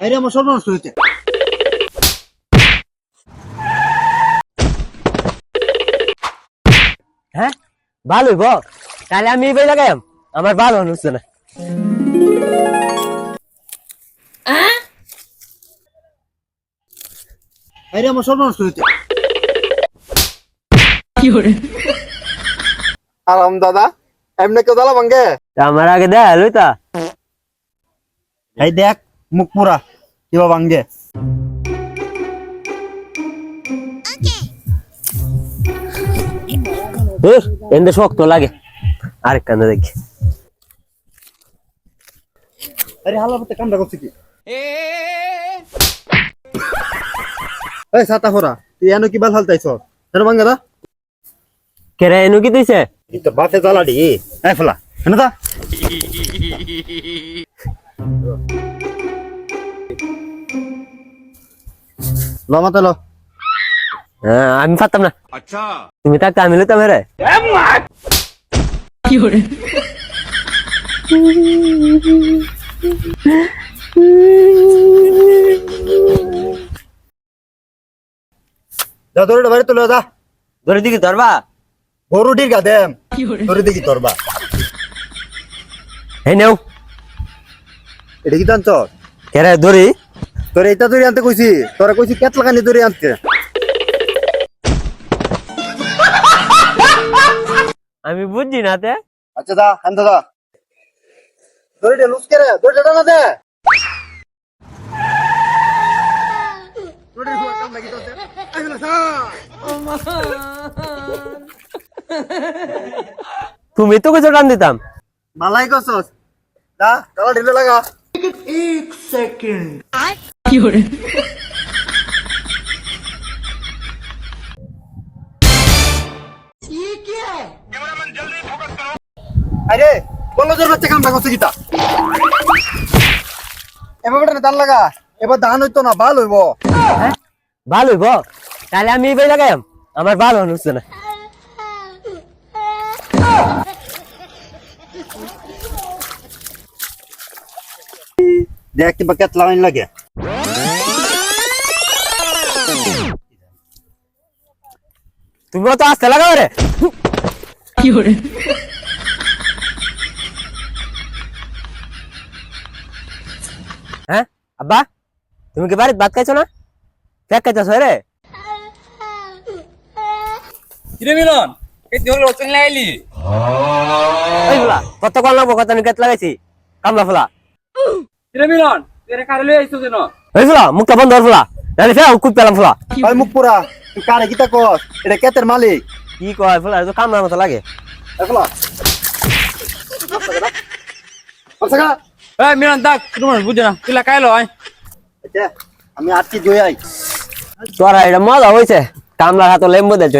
আরে আমার সর্বনাশ হয়েছে। হ্যাঁ ভালো হইব তাহলে আমি এই লাগাই আমার ভালো হচ্ছে না। আরে আমার সর্বনাশ হয়েছে। আরাম দাদা এমনি কেউ জ্বালা ভাঙ্গে আমার আগে দেখ লইতা এই দেখ মুখ পুরা কিবা ভাঙ্গে। এনে শক্ত লাগে আরেক কান্দা দেখি। আরে হালা পথে কামটা করছে কি? এই ছাতা ফোরা তুই এনো কি বাল হালতাইছ তোর ভাঙ্গা দা কেরে এনু কি দিছে এই তো বাতে জ্বালা দি এই ফলা এনো দা লো মাতে লো। হ্যাঁ আমি পারতাম না। আচ্ছা তুমি থাকতে আমি লইতাম রে। যা ধরে বাড়ি তুলে যা ধরে দিকে ধরবা গরুটির গা দেম ধরে দেখি তোরবা এই নেও এটা কি জানছ কেরে ধরি তোর এইটা ধরে আনতে কইছি তোরা কইছি কেতলা কানি ধরে আনতে। আমি বুঝছি না তে। আচ্ছা দা আনতে দা ধরে দে লুজ করে ধরে দে না দে ধরে হুয়া কাম লাগি তোতে আই হলা সা তুমি তো কিছু টান দিতাম মালাই কসস দা তালা ঢিলে লাগা। আরে বলো তোর বাচ্চা কামটা করছে কিতা এবার বেটা দান লাগা এবার ধান হইতো না ভাল হইব। ভালো হইব তাহলে আমি এই লাগাই আমার ভালো হচ্ছে না। দেখ কিবা কেতলা আইন লাগে তুমি তো আসতে লাগাও রে। হ্যাঁ আব্বা তুমি কি বাড়িতে ভাত খাইছো না ফেক খাইতেছ রে। কিরে মিলন এই তুই হলো চলে আইলি এই ফুলা কত কল লাগবো কত নিকেত লাগাইছি কামলা ফুলা। কিরে মিলন তুই কারে লই আইছো কেন এই ফুলা মুখটা বন্ধ কর ফুলা নাহলে ফেও কুপ পেলাম ফুলা। ওই মুখ পুরা তুই কারে কিতা কস এটা কেতের মালিক কি কয় ফুলা তো কামলার মতো লাগে। দেখলা আচ্ছা এই মিলন দেখ তোমার বুঝে না তুই কাইলো আয় আচ্ছা আমি আজকে জয় আই তোরা এটা মজা হয়েছে কামলার হাতে লেম্বু দেয়